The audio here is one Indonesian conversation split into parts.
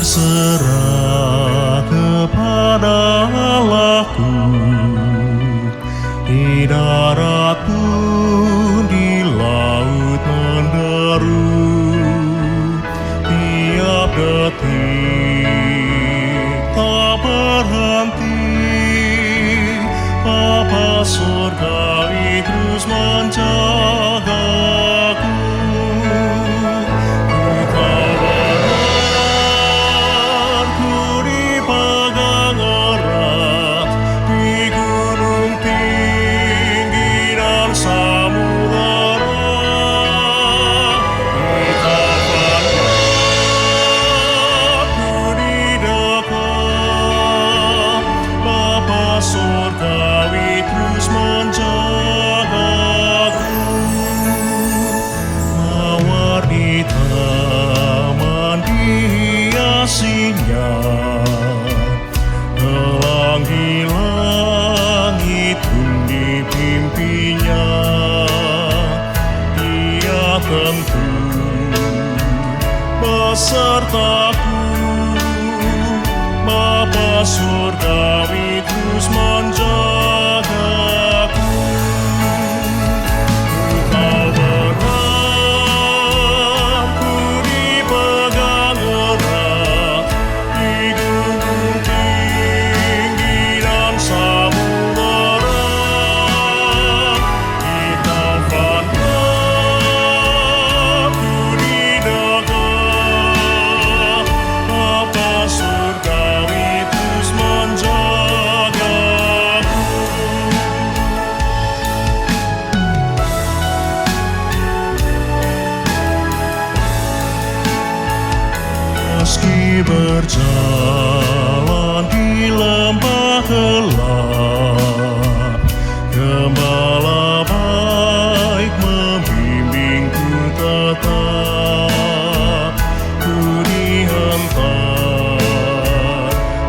Berserah kepada Allahku, di darat pun di laut menderu, tiap detik tak berhenti, Bapa surgawi terus menjagaku. Langit pun dipimpinya, Dia tentu besertaku. Bapa surgawi terus menjagaku. Kau beratku dipegang erat, di gunung tinggi dan samudera, di taufan aku didekat, Bapa surgawi terus menjagaku. Meski berjalan di lembah gelap, Gembala baik membimbingku tetap. Ku dihentak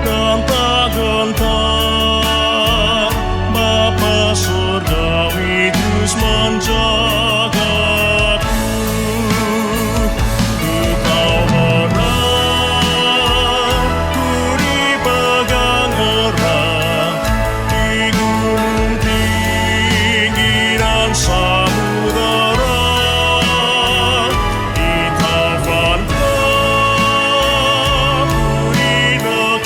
dan tak gentar, Bapa surgawi terus menjagaku. Engkau beratku dipegang erat, di gunung tinggi dan samudera, di taufan aku didekat,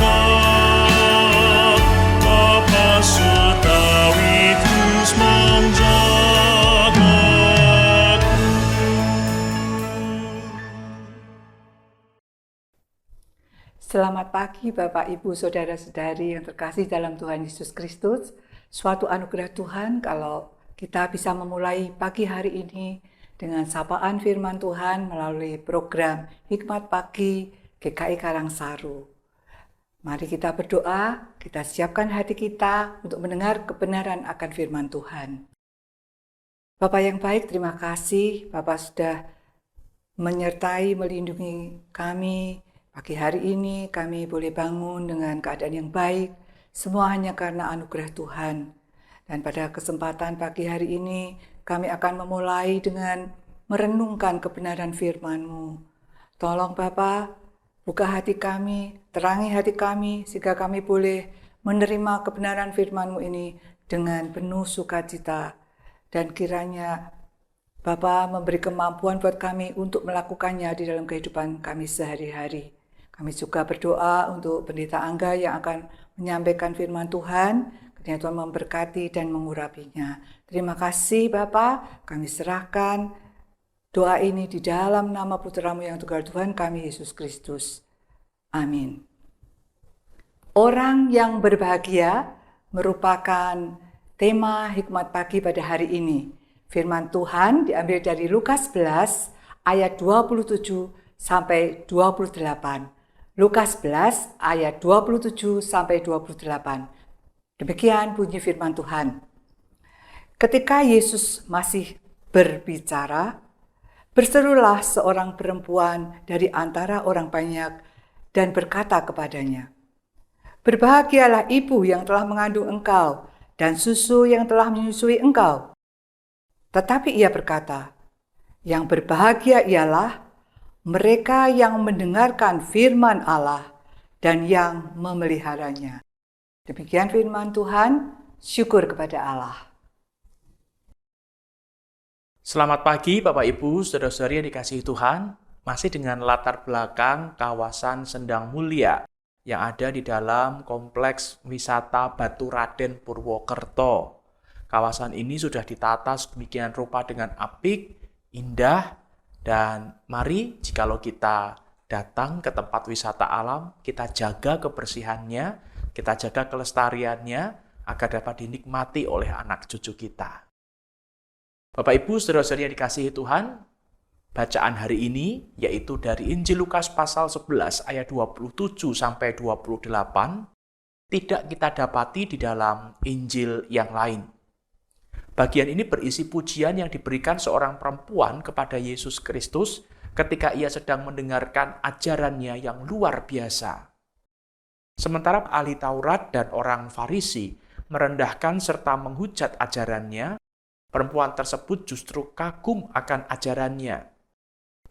Bapa surgawi terus menjagaku. Selamat pagi Bapak, Ibu, Saudara-saudari yang terkasih dalam Tuhan Yesus Kristus. Suatu anugerah Tuhan kalau kita bisa memulai pagi hari ini dengan sapaan firman Tuhan melalui program Hikmat Pagi GKI Karangsaru. Mari kita berdoa, kita siapkan hati kita untuk mendengar kebenaran akan firman Tuhan. Bapak yang baik, terima kasih Bapak sudah menyertai, melindungi kami. Pagi hari ini kami boleh bangun dengan keadaan yang baik, semua hanya karena anugerah Tuhan. Dan pada kesempatan pagi hari ini kami akan memulai dengan merenungkan kebenaran firman-Mu. Tolong Bapa, buka hati kami, terangi hati kami, sehingga kami boleh menerima kebenaran firman-Mu ini dengan penuh sukacita. Dan kiranya Bapa memberi kemampuan buat kami untuk melakukannya di dalam kehidupan kami sehari-hari. Kami juga berdoa untuk Pendeta Angga yang akan menyampaikan firman Tuhan. Kiranya Tuhan memberkati dan mengurapinya. Terima kasih Bapa, kami serahkan doa ini di dalam nama Putra-Mu yang tunggal Tuhan kami, Yesus Kristus. Amin. Orang yang berbahagia merupakan tema Hikmat Pagi pada hari ini. Firman Tuhan diambil dari Lukas 11 ayat 27 sampai 28. Lukas 11 ayat 27 sampai 28. Demikian bunyi firman Tuhan. Ketika Yesus masih berbicara, berserulah seorang perempuan dari antara orang banyak dan berkata kepadanya, "Berbahagialah ibu yang telah mengandung engkau dan susu yang telah menyusui engkau." Tetapi ia berkata, "Yang berbahagia ialah mereka yang mendengarkan firman Allah dan yang memeliharanya." Demikian firman Tuhan, syukur kepada Allah. Selamat pagi Bapak Ibu, saudara-saudari yang dikasihi Tuhan. Masih dengan latar belakang kawasan Sendang Mulia yang ada di dalam kompleks wisata Batu Raden Purwokerto. Kawasan ini sudah ditata sedemikian rupa dengan apik, indah, dan mari jikalau kita datang ke tempat wisata alam, kita jaga kebersihannya, kita jaga kelestariannya agar dapat dinikmati oleh anak cucu kita. Bapak Ibu, saudara-saudari yang dikasihi Tuhan, bacaan hari ini yaitu dari Injil Lukas pasal 11 ayat 27 sampai 28 tidak kita dapati di dalam Injil yang lain. Bagian ini berisi pujian yang diberikan seorang perempuan kepada Yesus Kristus ketika ia sedang mendengarkan ajarannya yang luar biasa. Sementara ahli Taurat dan orang Farisi merendahkan serta menghujat ajarannya, perempuan tersebut justru kagum akan ajarannya,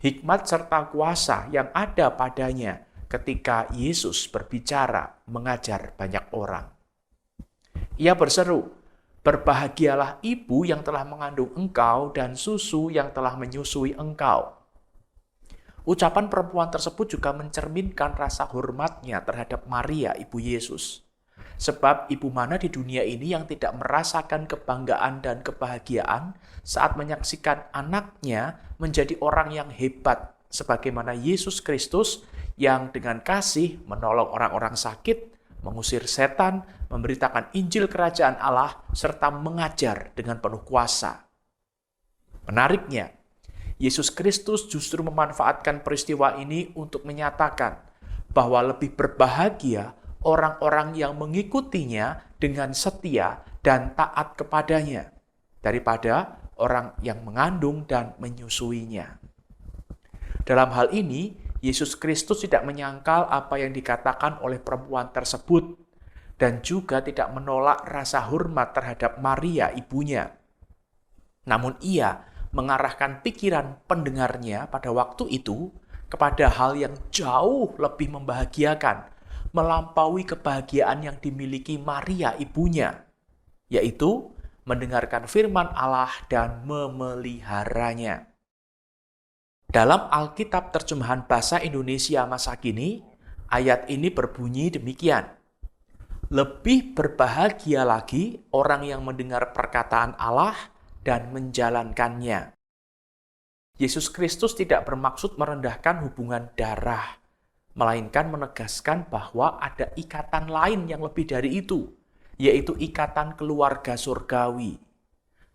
hikmat serta kuasa yang ada padanya ketika Yesus berbicara mengajar banyak orang. Ia berseru, "Berbahagialah ibu yang telah mengandung engkau dan susu yang telah menyusui engkau." Ucapan perempuan tersebut juga mencerminkan rasa hormatnya terhadap Maria, ibu Yesus. Sebab ibu mana di dunia ini yang tidak merasakan kebanggaan dan kebahagiaan saat menyaksikan anaknya menjadi orang yang hebat, sebagaimana Yesus Kristus yang dengan kasih menolong orang-orang sakit, mengusir setan, memberitakan Injil Kerajaan Allah, serta mengajar dengan penuh kuasa. Menariknya, Yesus Kristus justru memanfaatkan peristiwa ini untuk menyatakan bahwa lebih berbahagia orang-orang yang mengikutinya dengan setia dan taat kepadanya daripada orang yang mengandung dan menyusuinya. Dalam hal ini, Yesus Kristus tidak menyangkal apa yang dikatakan oleh perempuan tersebut dan juga tidak menolak rasa hormat terhadap Maria, ibunya. Namun ia mengarahkan pikiran pendengarnya pada waktu itu kepada hal yang jauh lebih membahagiakan, melampaui kebahagiaan yang dimiliki Maria ibunya, yaitu mendengarkan firman Allah dan memeliharanya. Dalam Alkitab terjemahan bahasa Indonesia masa kini, ayat ini berbunyi demikian. Lebih berbahagia lagi orang yang mendengar perkataan Allah dan menjalankannya. Yesus Kristus tidak bermaksud merendahkan hubungan darah, melainkan menegaskan bahwa ada ikatan lain yang lebih dari itu, yaitu ikatan keluarga surgawi.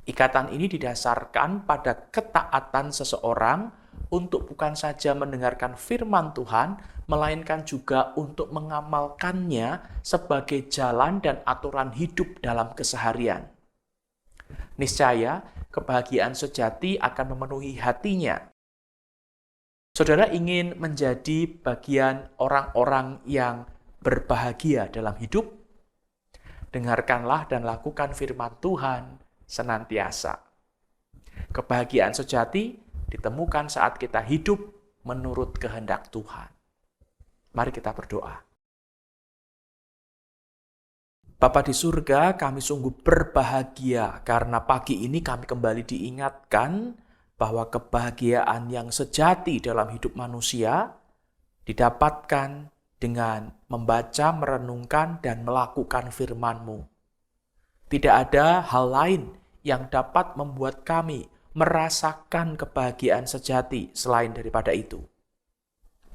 Ikatan ini didasarkan pada ketaatan seseorang untuk bukan saja mendengarkan firman Tuhan, melainkan juga untuk mengamalkannya sebagai jalan dan aturan hidup dalam keseharian. Niscaya, kebahagiaan sejati akan memenuhi hatinya. Saudara ingin menjadi bagian orang-orang yang berbahagia dalam hidup? Dengarkanlah dan lakukan firman Tuhan senantiasa. Kebahagiaan sejati ditemukan saat kita hidup menurut kehendak Tuhan. Mari kita berdoa. Bapa di surga, kami sungguh berbahagia karena pagi ini kami kembali diingatkan bahwa kebahagiaan yang sejati dalam hidup manusia didapatkan dengan membaca, merenungkan, dan melakukan firman-Mu. Tidak ada hal lain yang dapat membuat kami merasakan kebahagiaan sejati selain daripada itu.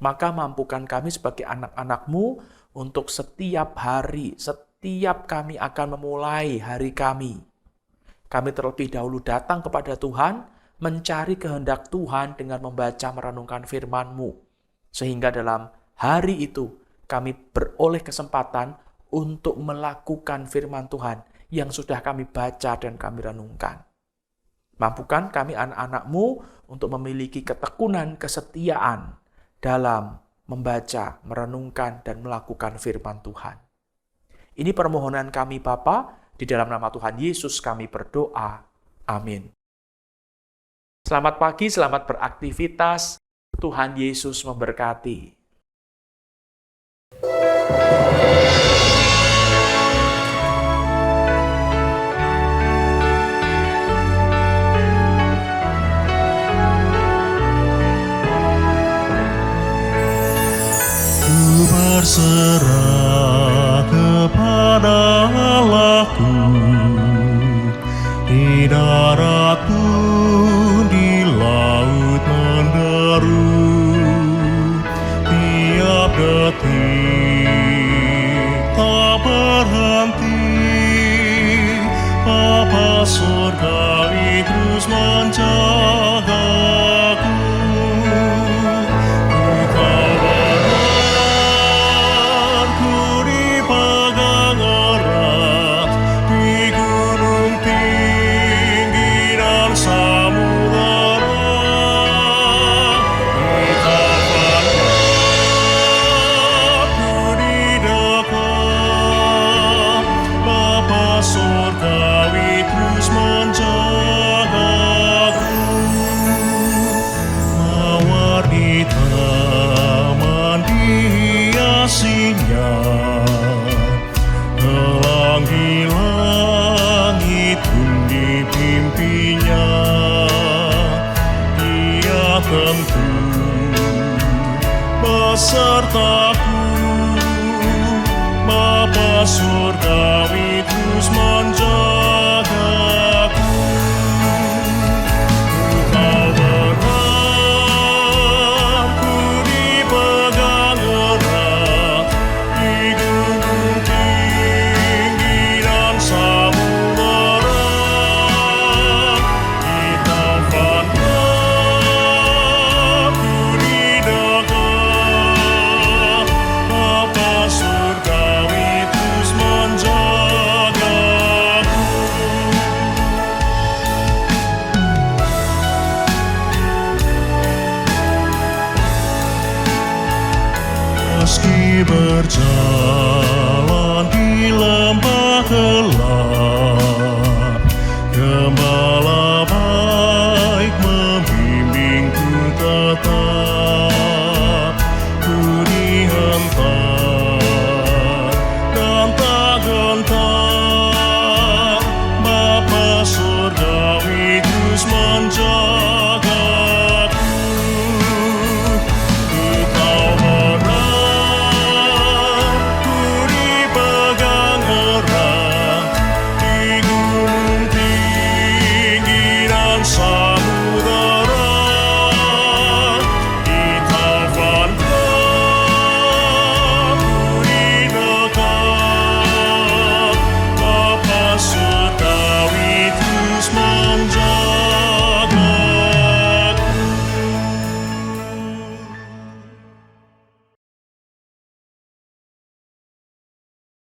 Maka mampukan kami sebagai anak-anak-Mu untuk setiap hari, setiap kami akan memulai hari kami. Kami terlebih dahulu datang kepada Tuhan, mencari kehendak Tuhan dengan membaca merenungkan firman-Mu. Sehingga dalam hari itu kami beroleh kesempatan untuk melakukan firman Tuhan yang sudah kami baca dan kami renungkan. Mampukan kami anak-anak-Mu untuk memiliki ketekunan kesetiaan dalam membaca, merenungkan, dan melakukan firman Tuhan. Ini permohonan kami Bapa, di dalam nama Tuhan Yesus kami berdoa. Amin. Selamat pagi, selamat beraktivitas. Tuhan Yesus memberkati. Ku berserah kepada Allahku, di darat pun di laut menderu, tiap detik tak berhenti, Bapa surgawi terus menjagaku. Surgawi terus menjagaku, mawar di taman dihiasinya, elang di langit pun dipimpinya. Dia tentu besertaku, Bapa surgawi terus menjagaku. Kau berat, ku dipegang erat, di gunung tinggi dan samudera, di taufan gelap, ku didekat, Bapa surgawi terus menjagaku. Meski berjalan